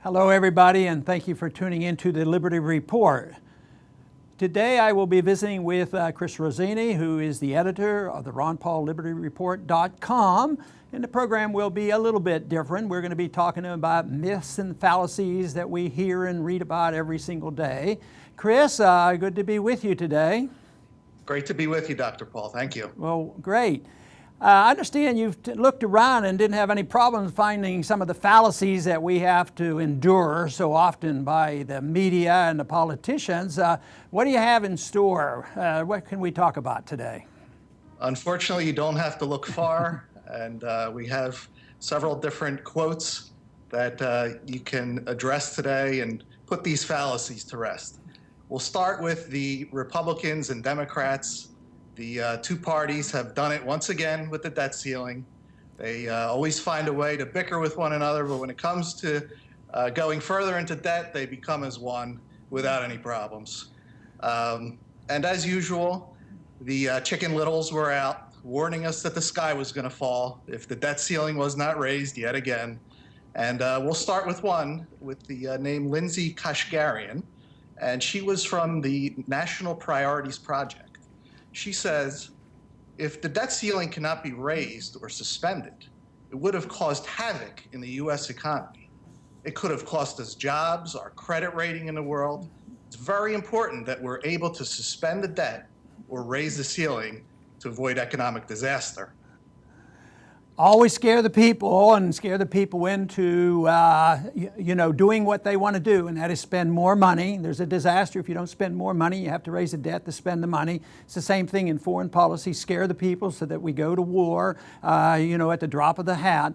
Hello everybody, and thank you for tuning into the Liberty Report. Today I will be visiting with Chris Rossini, who is the editor of the RonPaulLibertyReport.com, and the program will be a little bit different. We're going to be talking about myths and fallacies that we hear and read about every single day. Chris, good to be with you today. Great to be with you, Dr. Paul. Thank you. Well, great. I understand you've looked around and didn't have any problems finding some of the fallacies that we have to endure so often by the media and the politicians. What do you have in store? What can we talk about today? Unfortunately, you don't have to look far, and we have several different quotes that you can address today and put these fallacies to rest. We'll start with the Republicans and Democrats. The two parties have done it once again with the debt ceiling. They always find a way to bicker with one another, but when it comes to going further into debt, they become as one without any problems. And as usual, the Chicken Littles were out warning us that the sky was going to fall if the debt ceiling was not raised yet again. And we'll start with one with the name Lindsay Kashgarian, and she was from the National Priorities Project. She says, if the debt ceiling cannot be raised or suspended, it would have caused havoc in the U.S. economy. It could have cost us jobs, our credit rating in the world. It's very important that we're able to suspend the debt or raise the ceiling to avoid economic disaster. Always scare the people and scare the people into, doing what they want to do, and that is spend more money. There's a disaster if you don't spend more money. You have to raise the debt to spend the money. It's the same thing in foreign policy. Scare the people so that we go to war, at the drop of the hat.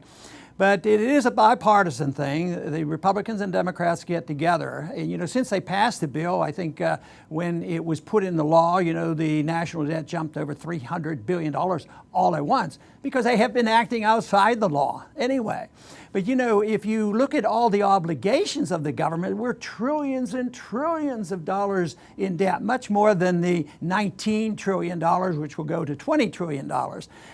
But it is a bipartisan thing. The Republicans and Democrats get together. And, since they passed the bill, I think when it was put in the law, the national debt jumped over $300 billion all at once because they have been acting outside the law anyway. But, if you look at all the obligations of the government, we're trillions and trillions of dollars in debt, much more than the $19 trillion, which will go to $20 trillion.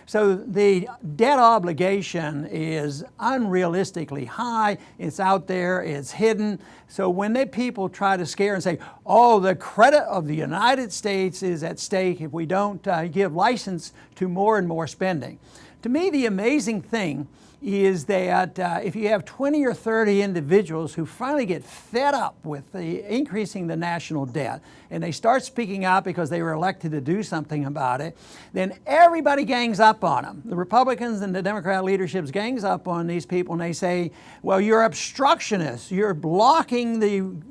So the debt obligation is unrealistically high. It's out there, it's hidden. So when the people try to scare and say, oh, the credit of the United States is at stake if we don't give license to more and more spending. To me, the amazing thing is that if you have 20 or 30 individuals who finally get fed up with increasing the national debt, and they start speaking out because they were elected to do something about it, then everybody gangs up on them. The Republicans and the Democrat leaderships gangs up on these people, and they say, well, you're obstructionists, you're blocking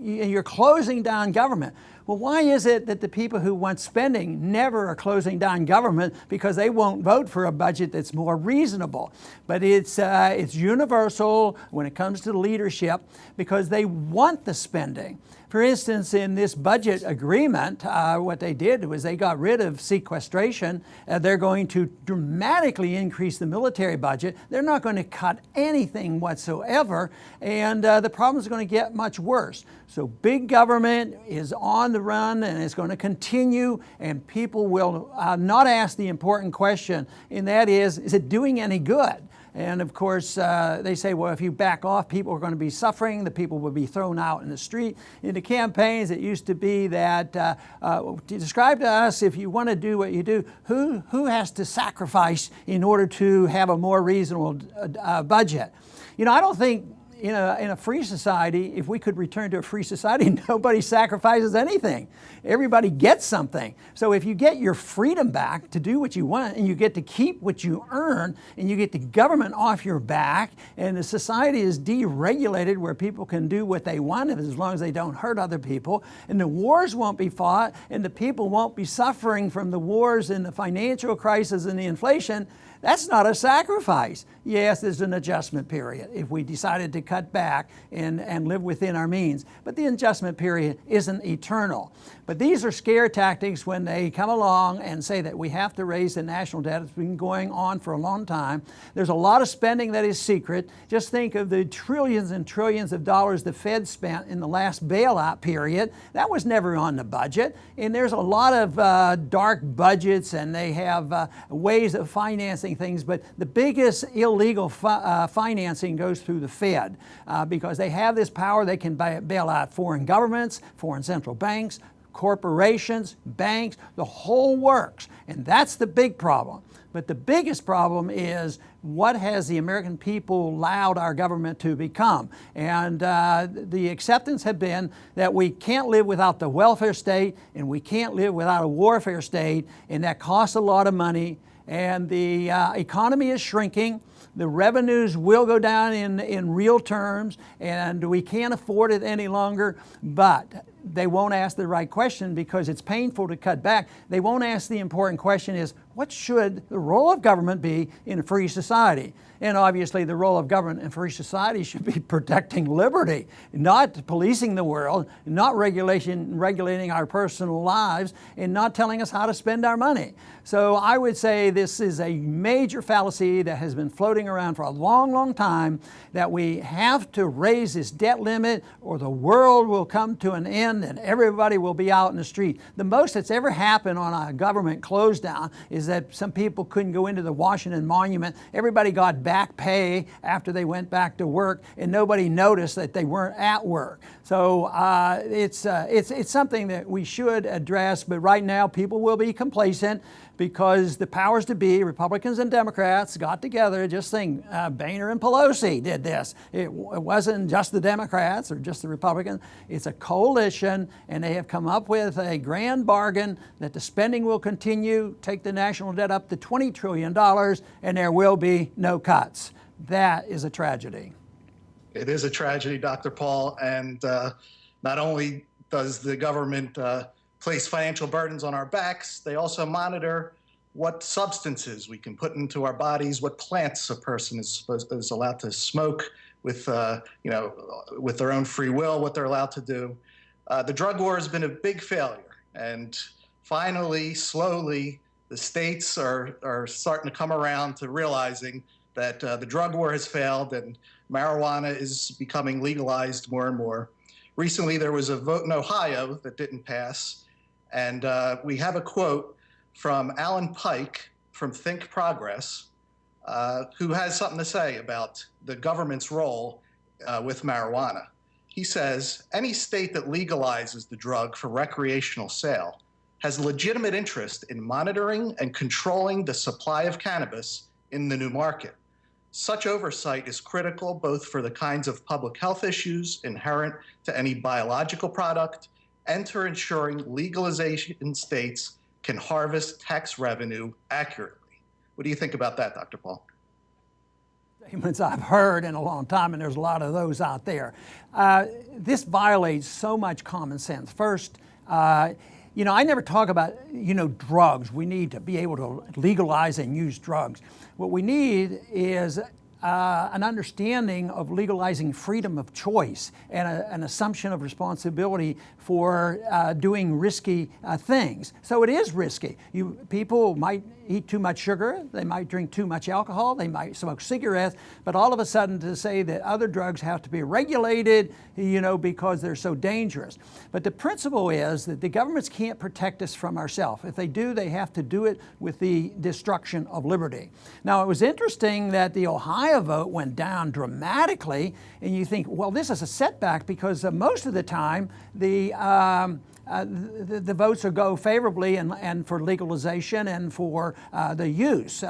you're closing down government. Well, why is it that the people who want spending never are closing down government? Because they won't vote for a budget that's more reasonable. But it's universal when it comes to the leadership because they want the spending. For instance, in this budget agreement, what they did was they got rid of sequestration. They're going to dramatically increase the military budget. They're not going to cut anything whatsoever, and the problem is going to get much worse. So big government is on the run, and it's going to continue, and people will not ask the important question, and that is it doing any good? And of course, they say, well, if you back off, people are going to be suffering. The people will be thrown out in the street. In the campaigns, it used to be that, describe to us, if you want to do what you do, who has to sacrifice in order to have a more reasonable budget? I don't think in a free society, if we could return to a free society, nobody sacrifices anything. Everybody gets something. So if you get your freedom back to do what you want, and you get to keep what you earn, and you get the government off your back, and the society is deregulated where people can do what they want as long as they don't hurt other people, and the wars won't be fought, and the people won't be suffering from the wars and the financial crisis and the inflation, that's not a sacrifice. Yes, there's an adjustment period if we decided to cut back and live within our means. But the adjustment period isn't eternal. But these are scare tactics when they come along and say that we have to raise the national debt. It's been going on for a long time. There's a lot of spending that is secret. Just think of the trillions and trillions of dollars the Fed spent in the last bailout period. That was never on the budget. And there's a lot of dark budgets, and they have ways of financing things. But the biggest illegal financing goes through the Fed. because they have this power. They can bail out foreign governments, foreign central banks, corporations, banks, the whole works. And that's the big problem. But the biggest problem is, what has the American people allowed our government to become? And the acceptance have been that we can't live without the welfare state, and we can't live without a warfare state, and that costs a lot of money. And the economy is shrinking. The revenues will go down in real terms, and we can't afford it any longer. But they won't ask the right question because it's painful to cut back. They won't ask the important question is, what should the role of government be in a free society? And obviously the role of government in a free society should be protecting liberty, not policing the world, not regulating our personal lives, and not telling us how to spend our money. So I would say this is a major fallacy that has been floating around for a long, long time, that we have to raise this debt limit or the world will come to an end and everybody will be out in the street. The most that's ever happened on a government close down is that some people couldn't go into the Washington Monument. Everybody got back pay after they went back to work, and nobody noticed that they weren't at work. So it's something that we should address, but right now people will be complacent because the powers to be, Republicans and Democrats, got together. Just think, Boehner and Pelosi did this. It wasn't just the Democrats or just the Republicans. It's a coalition, and they have come up with a grand bargain that the spending will continue, take the national debt up to $20 trillion, and there will be no cuts. That is a tragedy. It is a tragedy, Dr. Paul, and not only does the government place financial burdens on our backs, they also monitor what substances we can put into our bodies, what plants a person is allowed to smoke with, with their own free will, what they're allowed to do. The drug war has been a big failure, and finally, slowly, the states are starting to come around to realizing that the drug war has failed and marijuana is becoming legalized more and more. Recently, there was a vote in Ohio that didn't pass. And we have a quote from Alan Pike from Think Progress, who has something to say about the government's role with marijuana. He says, any state that legalizes the drug for recreational sale has legitimate interest in monitoring and controlling the supply of cannabis in the new market. Such oversight is critical both for the kinds of public health issues inherent to any biological product and to ensuring legalization states can harvest tax revenue accurately. What do you think about that, Dr. Paul? Statements I've heard in a long time, and there's a lot of those out there. This violates so much common sense. First, I never talk about, drugs. We need to be able to legalize and use drugs. What we need is an understanding of legalizing freedom of choice and an assumption of responsibility for doing risky things. So it is risky. People might eat too much sugar, they might drink too much alcohol, they might smoke cigarettes, but all of a sudden to say that other drugs have to be regulated, because they're so dangerous. But the principle is that the governments can't protect us from ourselves. If they do, they have to do it with the destruction of liberty. Now, it was interesting that the Ohio vote went down dramatically, and you think, well, this is a setback because most of the time the votes will go favorably and for legalization and for the use.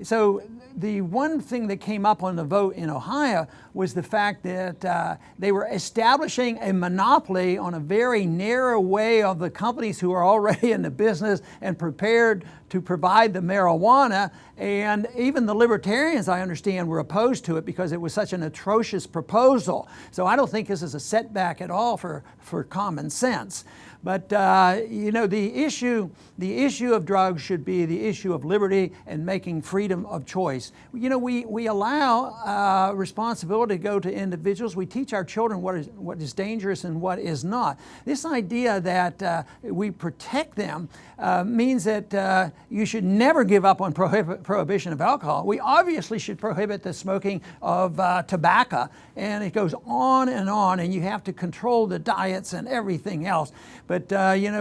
So the one thing that came up on the vote in Ohio was the fact that they were establishing a monopoly on a very narrow way of the companies who are already in the business and prepared to provide the marijuana. And even the libertarians, I understand, were opposed to it because it was such an atrocious proposal. So I don't think this is a setback at all for common sense. But the issue of drugs should be the issue of liberty and making freedom of choice. We allow responsibility to go to individuals. We teach our children what is dangerous and what is not. This idea that we protect them means that you should never give up on prohibition of alcohol. We obviously should prohibit the smoking of tobacco, and it goes on, and you have to control the diets and everything else. But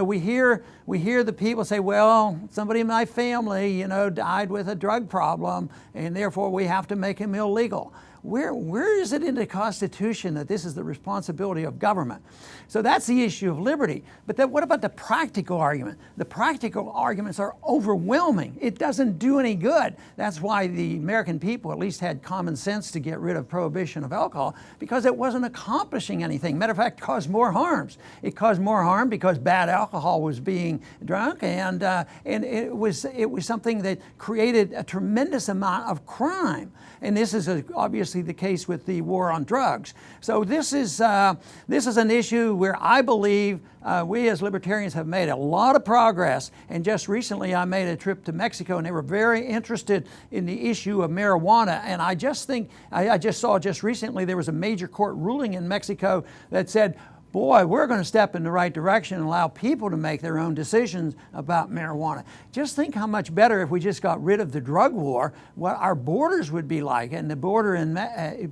we hear the people say, well, somebody in my family, died with a drug problem, and therefore we have to make him illegal. where is it in the Constitution that this is the responsibility of government? So that's the issue of liberty. But then what about the practical argument? The practical arguments are overwhelming. It doesn't do any good. That's why the American people at least had common sense to get rid of prohibition of alcohol, because it wasn't accomplishing anything. Matter of fact, it caused more harms. It caused more harm because bad alcohol was being drunk, and it was something that created a tremendous amount of crime. And this is obviously the case with the war on drugs. So this is an issue where I believe we as libertarians have made a lot of progress. And just recently I made a trip to Mexico, and they were very interested in the issue of marijuana. And I just think, I just saw just recently there was a major court ruling in Mexico that said, boy, we're going to step in the right direction and allow people to make their own decisions about marijuana. Just think how much better if we just got rid of the drug war, what our borders would be like, and the border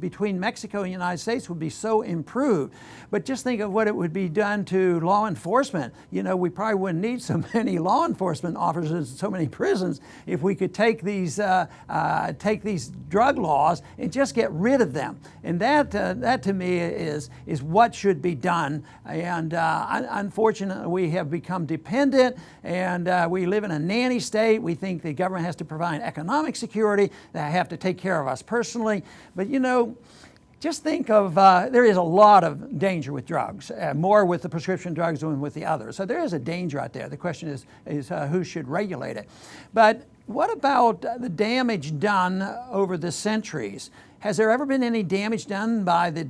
between Mexico and the United States would be so improved. But just think of what it would be done to law enforcement. You know, we probably wouldn't need so many law enforcement officers and so many prisons if we could take these drug laws and just get rid of them. And that to me is what should be done. And unfortunately, we have become dependent, and we live in a nanny state. We think the government has to provide economic security. They have to take care of us personally. But you know, just think of, there is a lot of danger with drugs, more with the prescription drugs than with the others. So there is a danger out there. The question is who should regulate it? But what about the damage done over the centuries? Has there ever been any damage done by the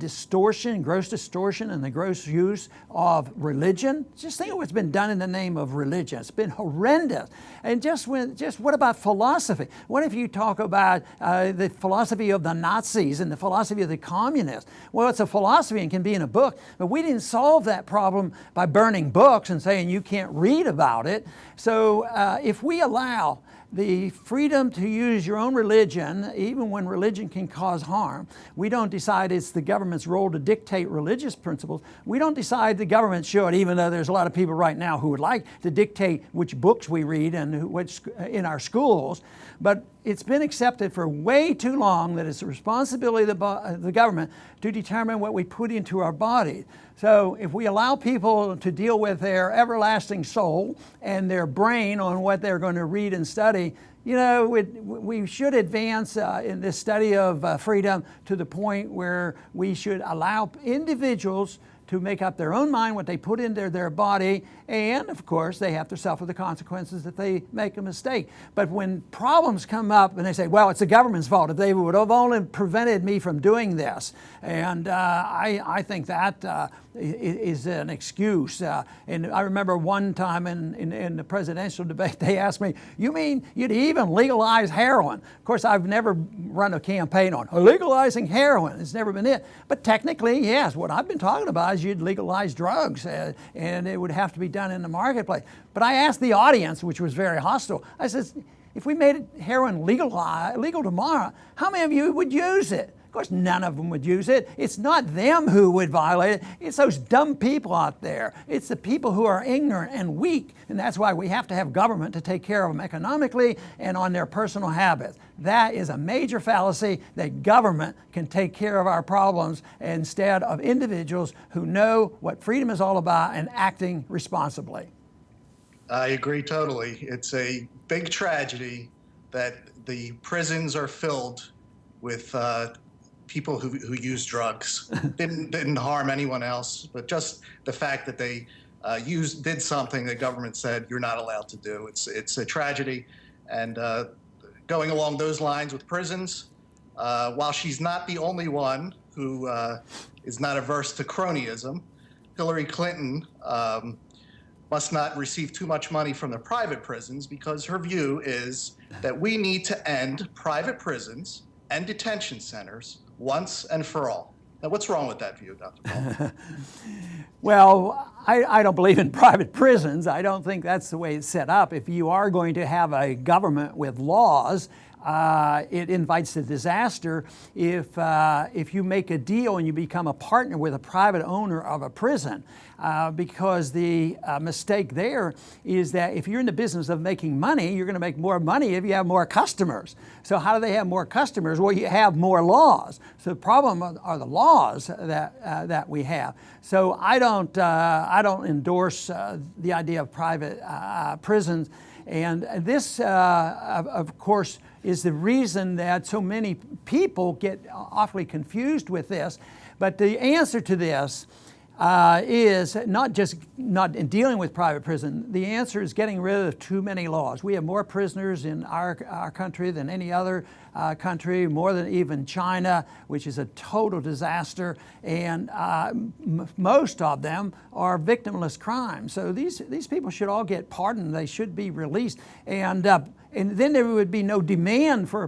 gross distortion and the gross use of religion? Just think of what's been done in the name of religion. It's been horrendous. And just what about philosophy? What if you talk about the philosophy of the Nazis and the philosophy of the communists? Well, it's a philosophy and can be in a book, but we didn't solve that problem by burning books and saying you can't read about it. So if we allow the freedom to use your own religion, even when religion can cause harm. We don't decide it's the government's role to dictate religious principles. We don't decide the government should, even though there's a lot of people right now who would like to dictate which books we read and which in our schools. But it's been accepted for way too long that it's the responsibility of the government to determine what we put into our body. So if we allow people to deal with their everlasting soul and their brain on what they're going to read and study, you know, we should advance in this study of freedom to the point where we should allow individuals to make up their own mind what they put into their body, and of course they have to suffer the consequences if they make a mistake. But when problems come up and they say, well, it's the government's fault, if they would have only prevented me from doing this, and I think that is an excuse. And I remember one time in the presidential debate, they asked me, you mean you'd even legalize heroin? Of course, I've never run a campaign on legalizing heroin. It's never been it. But technically, yes, what I've been talking about is you'd legalize drugs, and it would have to be done in the marketplace. But I asked the audience, which was very hostile, I said, if we made heroin legal tomorrow, how many of you would use it? Of course, none of them would use it. It's not them who would violate it. It's those dumb people out there. It's the people who are ignorant and weak. And that's why we have to have government to take care of them economically and on their personal habits. That is a major fallacy, that government can take care of our problems instead of individuals who know what freedom is all about and acting responsibly. I agree totally. It's a big tragedy that the prisons are filled with people who use drugs. didn't harm anyone else, but just the fact that they did something the government said you're not allowed to do. It's a tragedy. And going along those lines with prisons, while she's not the only one who is not averse to cronyism, Hillary Clinton must not receive too much money from the private prisons, because her view is that we need to end private prisons and detention centers once and for all. Now, what's wrong with that view, Dr. Paul? Well, I don't believe in private prisons. I don't think that's the way it's set up. If you are going to have a government with laws, it invites a disaster if you make a deal and you become a partner with a private owner of a prison. Because the mistake there is that if you're in the business of making money, you're going to make more money if you have more customers. So how do they have more customers? Well, you have more laws. So the problem are the laws that we have. So I don't endorse the idea of private prisons. And this, of course, is the reason that so many people get awfully confused with this. But the answer to this is not in dealing with private prison. The answer is getting rid of too many laws. We have more prisoners in our country than any other country, more than even China, which is a total disaster. And most of them are victimless crimes. So these people should all get pardoned. They should be released. And then there would be no demand for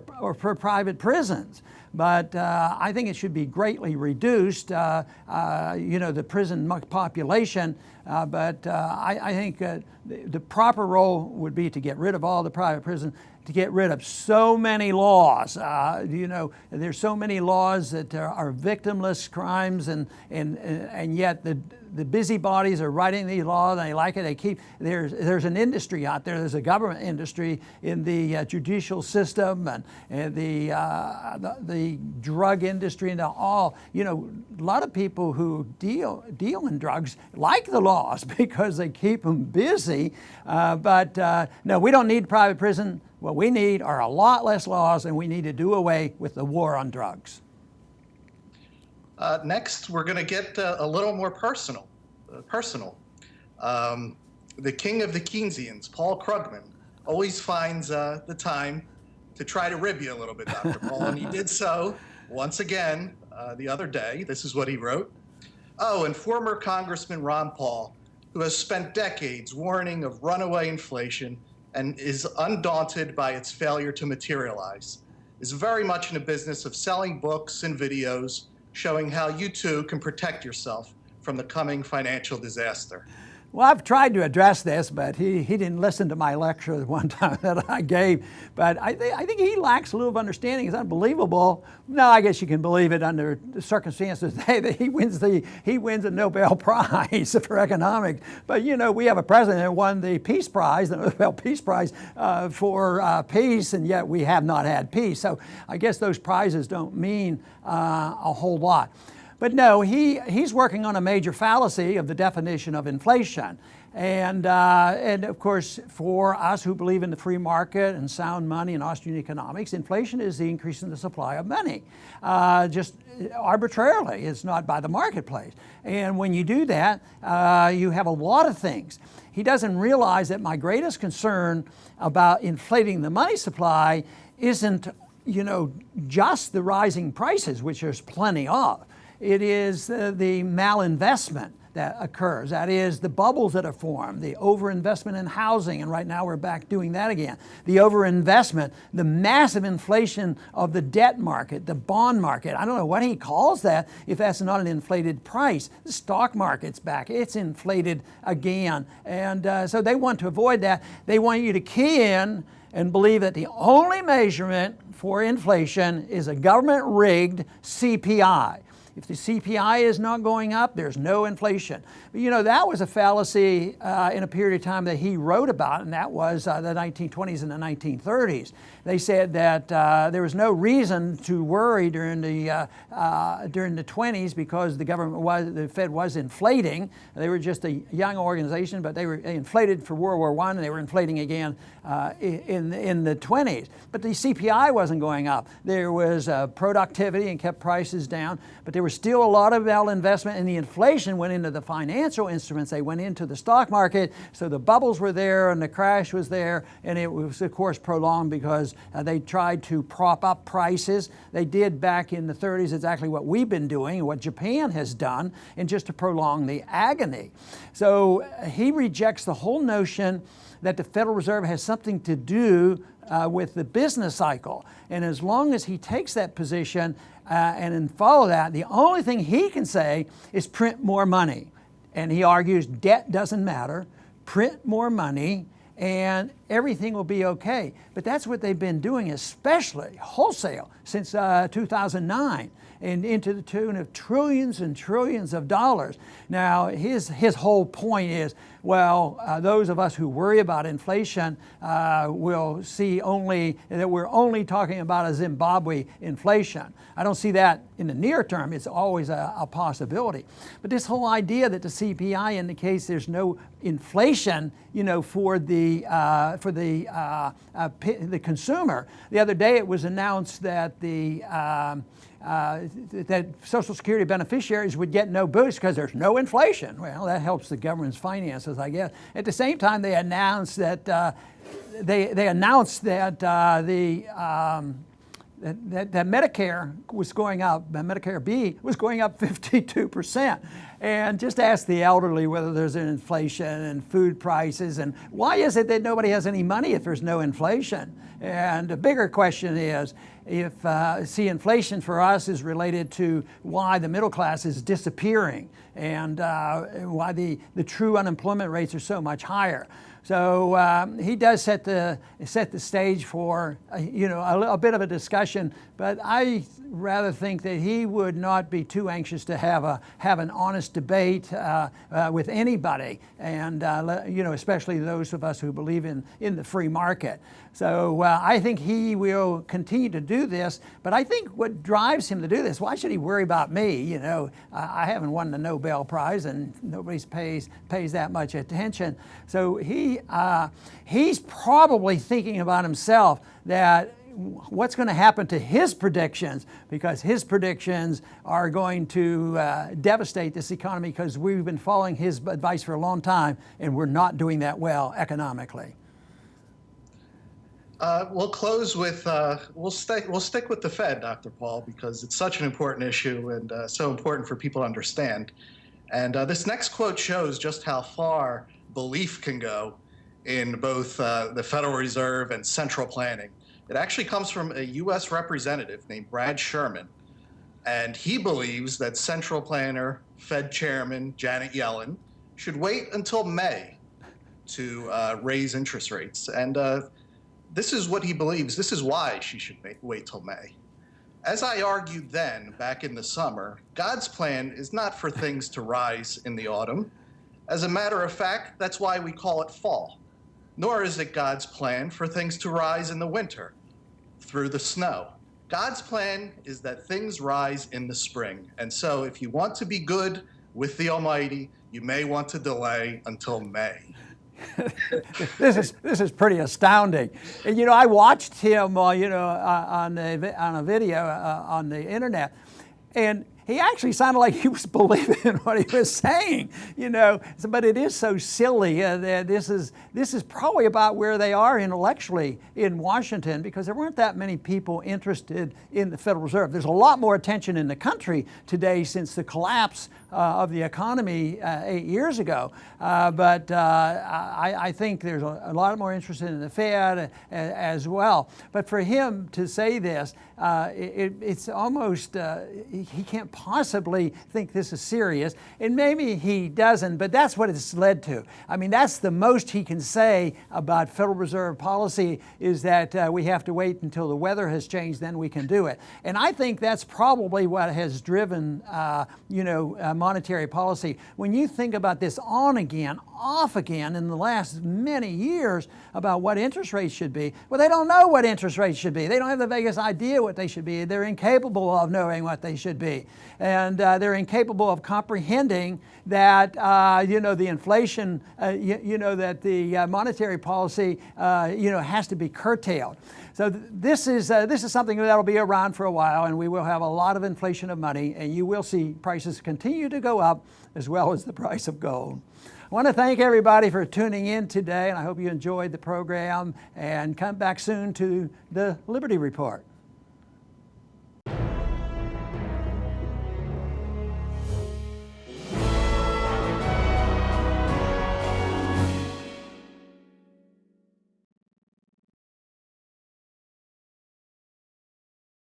private prisons. But I think it should be greatly reduced, the prison population. But I think the proper role would be to get rid of all the private prisons, to get rid of so many laws. There's so many laws that are victimless crimes, and yet the busybodies are writing these laws and they like it. There's an industry out there. There's a government industry in the judicial system and the drug industry and all. A lot of people who deal in drugs like the laws because they keep them busy. But no, we don't need private prison. What we need are a lot less laws, and we need to do away with the war on drugs. Next, we're going to get a little more personal. The king of the Keynesians, Paul Krugman, always finds the time to try to rib you a little bit, Dr. Paul, and he did so once again the other day. This is what he wrote. Oh, and former Congressman Ron Paul, who has spent decades warning of runaway inflation and is undaunted by its failure to materialize, is very much in the business of selling books and videos showing how you too can protect yourself from the coming financial disaster. Well, I've tried to address this, but he didn't listen to my lecture the one time that I gave. But I think he lacks a little of understanding. It's unbelievable. No, I guess you can believe it under the circumstances that he wins a Nobel Prize for economics. But we have a president who won the Peace Prize, the Nobel Peace Prize for peace, and yet we have not had peace. So I guess those prizes don't mean a whole lot. But no, he's working on a major fallacy of the definition of inflation. And of course, for us who believe in the free market and sound money and Austrian economics, inflation is the increase in the supply of money, just arbitrarily. It's not by the marketplace. And when you do that, you have a lot of things. He doesn't realize that my greatest concern about inflating the money supply isn't, just the rising prices, which there's plenty of. It is the malinvestment that occurs. That is the bubbles that are formed, the overinvestment in housing, and right now we're back doing that again. The overinvestment, the massive inflation of the debt market, the bond market. I don't know what he calls that if that's not an inflated price. The stock market's back. It's inflated again. And so they want to avoid that. They want you to key in and believe that the only measurement for inflation is a government-rigged CPI. If the CPI is not going up, there's no inflation. But that was a fallacy in a period of time that he wrote about, and that was the 1920s and the 1930s. They said that there was no reason to worry during the 20s because the Fed was inflating. They were just a young organization, but they inflated for World War I, and they were inflating again in the 20s. But the CPI wasn't going up. There was productivity and kept prices down, but there was still a lot of malinvestment, and the inflation went into the financial instruments. They went into the stock market, so the bubbles were there and the crash was there, and it was, of course, prolonged because they tried to prop up prices. They did back in the 30s exactly what we've been doing and what Japan has done, and just to prolong the agony. So he rejects the whole notion that the Federal Reserve has something to do with the business cycle. And as long as he takes that position and then follow that, the only thing he can say is print more money. And he argues debt doesn't matter, print more money, and everything will be okay. But that's what they've been doing, especially wholesale, since 2009, and into the tune of trillions and trillions of dollars. Now, his whole point is, well, those of us who worry about inflation will see only that we're only talking about a Zimbabwe inflation. I don't see that in the near term. It's always a possibility. But this whole idea that the CPI indicates there's no inflation, for the consumer. The other day it was announced that that Social Security beneficiaries would get no boost because there's no inflation. Well, that helps the government's finances, I guess. At the same time, they announced that that Medicare was going up, Medicare B was going up 52%. And just ask the elderly whether there's an inflation and food prices, and why is it that nobody has any money if there's no inflation? And the bigger question is, if inflation for us is related to why the middle class is disappearing and why the true unemployment rates are so much higher. So he does set the stage for a bit of a discussion, but I rather think that he would not be too anxious to have an honest debate with anybody, and especially those of us who believe in the free market. So I think he will continue to do this, but I think what drives him to do this, why should he worry about me? I haven't won the Nobel Prize and nobody pays that much attention. So he's probably thinking about himself, that what's going to happen to his predictions, because his predictions are going to devastate this economy, because we've been following his advice for a long time and we're not doing that well economically. We'll close with, we'll stick with the Fed, Dr. Paul, because it's such an important issue and so important for people to understand. And this next quote shows just how far belief can go in both the Federal Reserve and central planning. It actually comes from a U.S. representative named Brad Sherman, and he believes that central planner, Fed Chairman Janet Yellen should wait until May to raise interest rates. And this is what he believes. This is why she should wait till May. As I argued then, back in the summer, God's plan is not for things to rise in the autumn. As a matter of fact, that's why we call it fall. Nor is it God's plan for things to rise in the winter, through the snow. God's plan is that things rise in the spring. And so if you want to be good with the Almighty, you may want to delay until May. This is pretty astounding. And I watched him on a video on the internet, and he actually sounded like he was believing what he was saying, But it is so silly. This is probably about where they are intellectually in Washington, because there weren't that many people interested in the Federal Reserve. There's a lot more attention in the country today since the collapse of the economy 8 years ago. But I think there's a lot more interest in the Fed as well. But for him to say this, it's almost, he can't possibly think this is serious. And maybe he doesn't, but that's what it's led to. I mean, that's the most he can say about Federal Reserve policy, is that we have to wait until the weather has changed, then we can do it. And I think that's probably what has driven, monetary policy. When you think about this on again, off again in the last many years about what interest rates should be, well, they don't know what interest rates should be. They don't have the vaguest idea what they should be. They're incapable of knowing what they should be. And they're incapable of comprehending that, the inflation, that the monetary policy, has to be curtailed. So this is something that'll be around for a while, and we will have a lot of inflation of money, and you will see prices continue to go up, as well as the price of gold. I want to thank everybody for tuning in today, and I hope you enjoyed the program, and come back soon to the Liberty Report.